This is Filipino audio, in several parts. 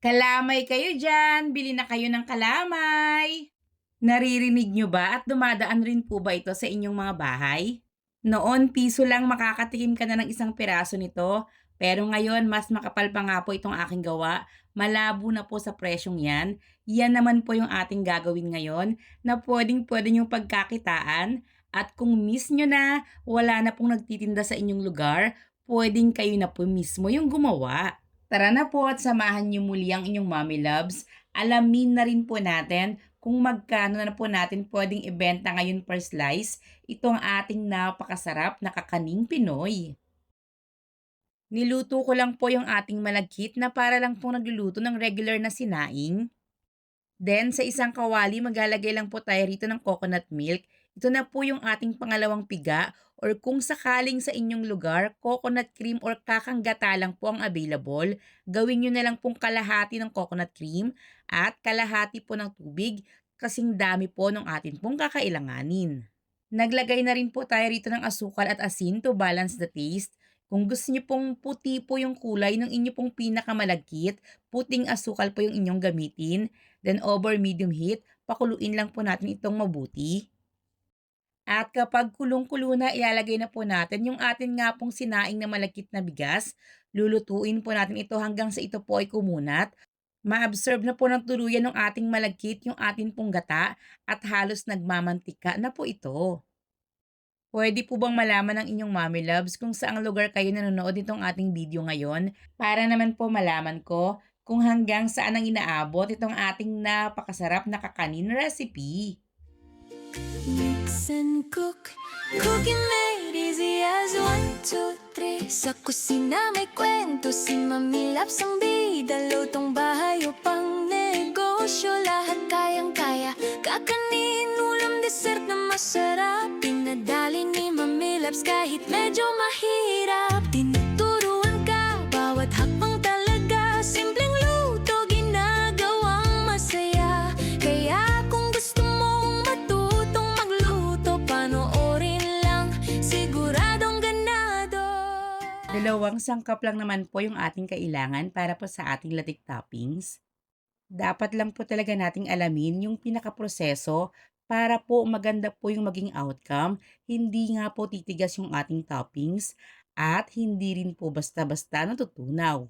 Kalamay kayo diyan, bili na kayo ng kalamay. Naririnig nyo ba at dumadaan rin po ba ito sa inyong mga bahay? Noon, piso lang makakatikim ka na ng isang piraso nito, pero ngayon mas makapal pa nga po itong aking gawa. Malabo na po sa presyong yan. Yan naman po yung ating gagawin ngayon na pwedeng-pwede yung pagkakitaan. At kung miss nyo na, wala na pong nagtitinda sa inyong lugar, pwedeng kayo na po mismo yung gumawa. Tara na po at samahan niyo muli ang inyong mommy loves. Alamin na rin po natin kung magkano na po natin pwedeng ibenta ngayon per slice itong ating napakasarap na kakaning Pinoy. Niluto ko lang po yung ating malagkit na para lang pong nagluluto ng regular na sinaing. Then, sa isang kawali, maglalagay lang po tayo rito ng coconut milk. Ito na po yung ating pangalawang piga or kung sakaling sa inyong lugar, coconut cream or kakanggata lang po ang available, gawin nyo na lang pong kalahati ng coconut cream at kalahati po ng tubig kasing dami po ng atin pong kakailanganin. Naglagay na rin po tayo rito ng asukal at asin to balance the taste. Kung gusto niyo pong puti po yung kulay ng inyo pong pinakamalagkit, puting asukal po yung inyong gamitin. Then over medium heat, pakuluin lang po natin itong mabuti. At kapag kulong-kulo na, ilalagay na po natin yung atin nga pong sinaing na malagkit na bigas. Lulutuin po natin ito hanggang sa ito po ay kumunat. Ma-absorb na po ng tuluyan ng ating malagkit yung atin pong gata at halos nagmamantika na po ito. Puwede po bang malaman ng inyong mommy loves kung saang lugar kayo nanonood nitong ating video ngayon? Para naman po malaman ko kung hanggang saan ang inaabot itong ating napakasarap na kakanin recipe. Mix and cook, cooking made easy as 1, 2, 3. Sa kusina may kwento, si Mami Labs ang bida. Lutong bahay o pang negosyo, lahat kayang-kaya. Kakanin, ulam, dessert na masarap. Pinadali ni Mami Labs kahit medyo mahirap. Tinuturuan ka, bawat hakbang talaga. Simpleng luto, ginagawang masaya. Kaya kung gusto mong matutong magluto, panoorin lang, siguradong ganado. Dalawang sangkap lang naman po yung ating kailangan para po sa ating latik toppings. Dapat lang po talaga nating alamin yung pinakaproseso para po maganda po yung maging outcome. Hindi nga po titigas yung ating toppings at hindi rin po basta-basta natutunaw.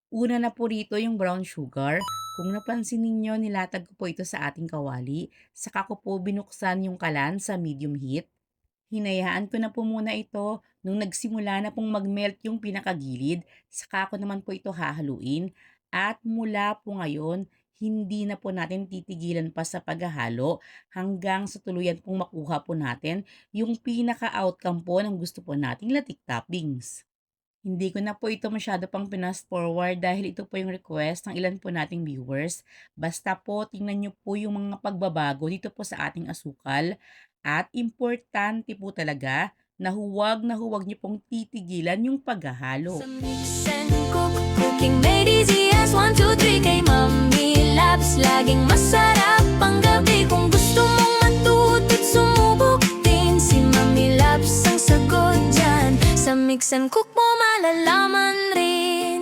Una na po rito yung brown sugar. Kung napansin ninyo, nilatag ko po ito sa ating kawali. Saka ko po binuksan yung kalan sa medium heat. Hinayaan ko na po muna ito nung nagsimula na pong magmelt yung pinakagilid. Saka ko naman po ito hahaluin. At mula po ngayon, hindi na po natin titigilan pa sa paghahalo hanggang sa tuluyan pong makuha po natin yung pinaka-outcome po ng gusto po nating latik toppings. Hindi ko na po ito masyado pang pinas forward dahil ito po yung request ng ilan po nating viewers. Basta po tingnan nyo po yung mga pagbabago dito po sa ating asukal. At importante po talaga na huwag nyo pong titigilan yung paghahalo. Sa mix and cook, cooking made easy as 1, 2, 3. Kay Mami Labs, laging masarap ang gabi. Kung gusto mong matuto't sumubok din, si Mami Labs ang sagot dyan. Sa mix and cook mo malalaman rin.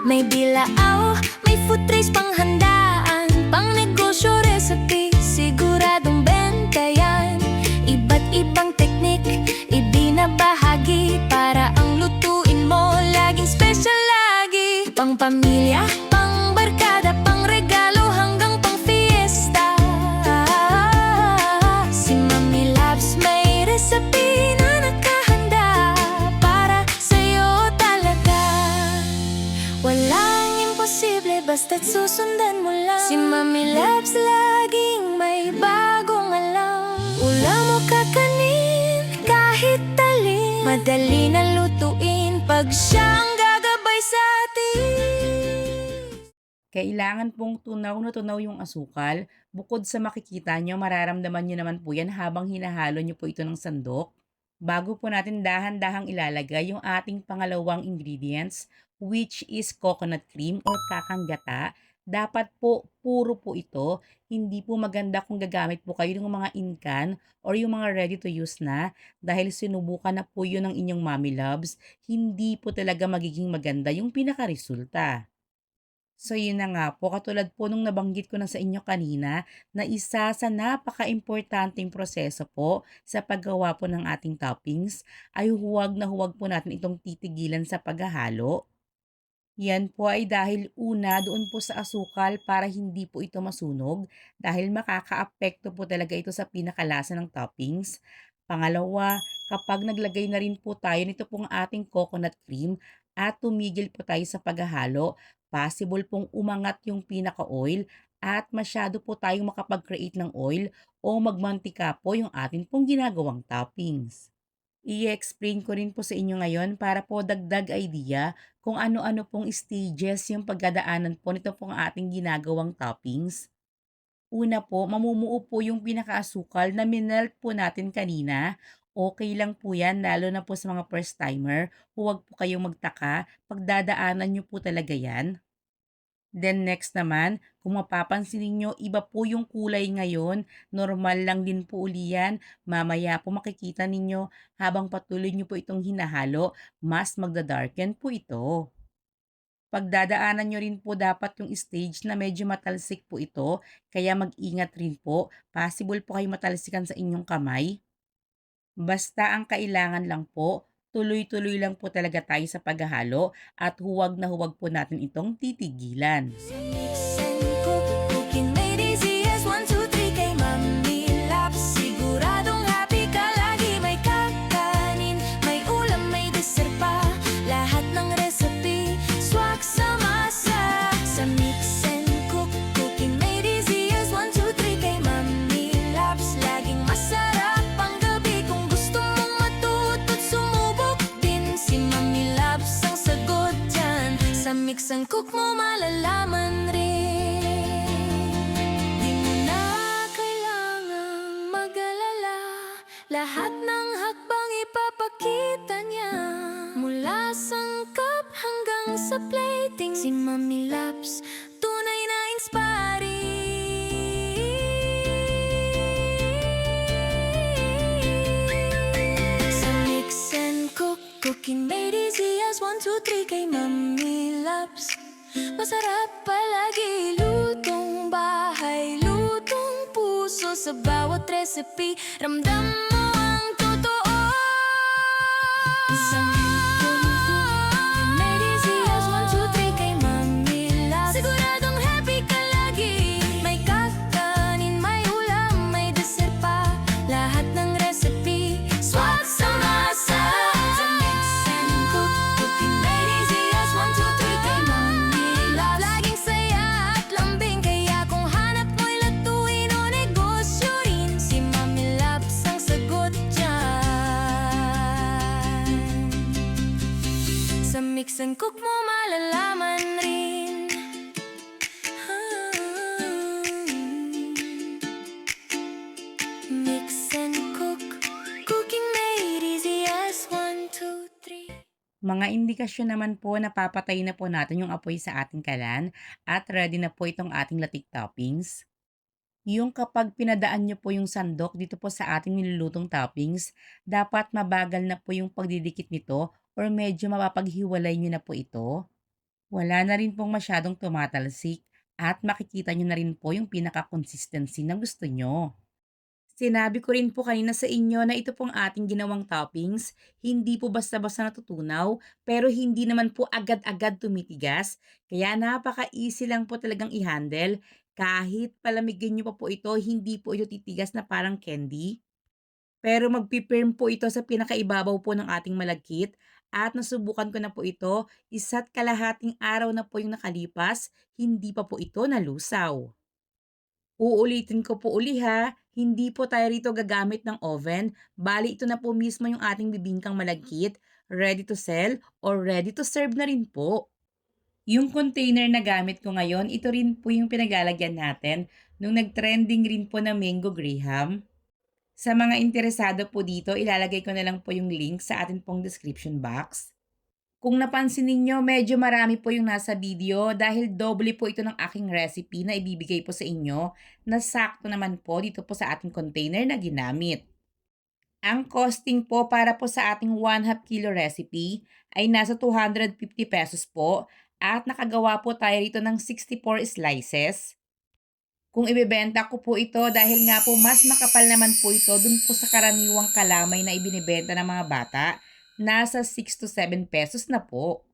May bilao, may food trays panghandaan, pang negosyo recipe, siguradong benta yan. Iba't ibang teknik, ibinabahagi para ang lutuin mo laging special lagi. Pang pamilya, pang barkada, pang regalo hanggang pang fiesta. Si Mami Labs may recipe na nakahanda para sa'yo talaga. Walang imposible basta't susundan mo lang. Si Mami Labs laging may bagong alam. Ulam o kakanin, kahit talin, madali na lutuin pag siya ang gagabay sa atin. Kailangan pong tunaw na tunaw yung asukal. Bukod sa makikita nyo, mararamdaman nyo naman po yan habang hinahalo nyo po ito ng sandok. Bago po natin dahan-dahang ilalagay yung ating pangalawang ingredients, which is coconut cream or kakanggata. Dapat po puro po ito. Hindi po maganda kung gagamit po kayo ng mga inkan or yung mga ready to use na dahil sinubukan na po yun ng inyong mommy loves. Hindi po talaga magiging maganda yung pinaka-resulta. So yun na nga po, katulad po nung nabanggit ko na sa inyo kanina na isa sa napaka-importanteng proseso po sa paggawa po ng ating toppings ay huwag na huwag po natin itong titigilan sa paghahalo. Yan po ay dahil una doon po sa asukal para hindi po ito masunog dahil makakaapekto po talaga ito sa pinakalasa ng toppings. Pangalawa, kapag naglagay na rin po tayo nito pong ating coconut cream at tumigil po tayo sa paghahalo, possible pong umangat yung pinaka-oil at masyado po tayong makapag-create ng oil o magmantika po yung atin pong ginagawang toppings. I-explain ko rin po sa inyo ngayon para po dagdag idea kung ano-ano pong stages yung pagdadaanan po nito pong ating ginagawang toppings. Una po, mamumuo po yung pinakaasukal na minelt po natin kanina. Okay lang po yan, lalo na po sa mga first timer. Huwag po kayong magtaka, pagdadaanan nyo po talaga yan. Then next naman, kung mapapansin ninyo, iba po yung kulay ngayon. Normal lang din po uli yan. Mamaya po makikita ninyo habang patuloy nyo po itong hinahalo, mas magda-darken po ito. Pagdadaanan nyo rin po dapat yung stage na medyo matalsik po ito, kaya mag-ingat rin po. Possible po kayo matalsikan sa inyong kamay. Basta ang kailangan lang po, tuloy-tuloy lang po talaga tayo sa paghahalo at huwag na huwag po natin itong titigilan. Mix and cook, cooking made easy as 1, 2, 3 kay Mami Labs. Siguradong happy ka lagi, may kakanin, may ulam, may dessert pa. Lahat ng recipe, swak sa masa. Sa mix and cook, cooking made easy as 1, 2, 3 kay Mami Labs. Laging masarap ang gabi kung gusto mong matuto't sumubok din. Si Mami Labs ang sagot dyan. Sa mix and cook mo malalaman rin. Di mo na kailangang mag-alala. Lahat ng hakbang ipapakita niya. Mula sangkap hanggang sa plating. Si Mami Labs, tunay na inspiring. Sa mix and cook, cooking made easy as 1, 2, 3 kay Mami Labs. Masarap palagi, lutong bahay, lutong puso. Sa bawat recipe, ramdam mo ang totoo. Sa cooking made easy as 1, 2, 3 kay Mami Labs. Siguradong happy ka lagi, may kakanin, may ulam, may dessert pa. Lahat ng recipe, swak sa masa. Sa mix and cook, cooking made easy as 1, 2, 3 kay Mami Labs. Laging saya at lambing, kaya kung hanap mo'y latuin o negosyo rin, si Mami Labs ang sagot dyan. Sa mix and cook mo malalaman rin. Mix and cook, cooking made easy as 1, 2, 3. Mga indikasyon naman po na papatay na po natin yung apoy sa ating kalan at ready na po itong ating latik toppings. Yung kapag pinadaan nyo po yung sandok dito po sa ating nilulutong toppings, dapat mabagal na po yung pagdidikit nito or medyo mapapaghiwalay nyo na po ito. Wala na rin pong masyadong tumatalsik at makikita nyo na rin po yung pinaka-consistency na gusto nyo. Sinabi ko rin po kanina sa inyo na ito pong ating ginawang toppings, hindi po basta-basta natutunaw, pero hindi naman po agad-agad tumitigas. Kaya napaka-easy lang po talagang i-handle. Kahit palamigin nyo pa po ito, hindi po ito titigas na parang candy. Pero magpipirm po ito sa pinakaibabaw po ng ating malagkit. At nasubukan ko na po ito, isa't kalahating araw na po yung nakalipas, hindi pa po ito nalusaw. Uulitin ko po uli ha, hindi po tayo rito gagamit ng oven, bali ito na po mismo yung ating bibingkang malagkit, ready to sell or ready to serve na rin po. Yung container na gamit ko ngayon, ito rin po yung pinagalagyan natin nung nag-trending rin po na Mango Graham. Sa mga interesado po dito, ilalagay ko na lang po yung link sa atin pong description box. Kung napansin ninyo, medyo marami po yung nasa video dahil doble po ito ng aking recipe na ibibigay po sa inyo na sakto naman po dito po sa ating container na ginamit. Ang costing po para po sa ating 1/2 kilo recipe ay nasa ₱250 po At nakagawa po tayo rito ng 64 slices. Kung ibebenta ko po ito dahil nga po mas makapal naman po ito dun po sa karaniwang kalamay na ibinibenta ng mga bata, nasa 6 to 7 pesos na po.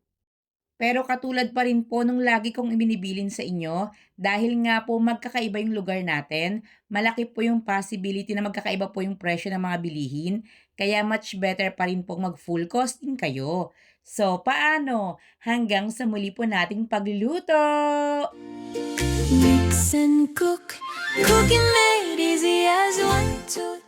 Pero katulad pa rin po nung lagi kong ibinibilin sa inyo, dahil nga po magkakaiba yung lugar natin, malaki po yung possibility na magkakaiba po yung presyo ng mga bilihin, kaya much better pa rin po mag full costing kayo. So, paano? Hanggang sa muli po nating pagluluto! Mix and cook, cooking made easy as 1, 2,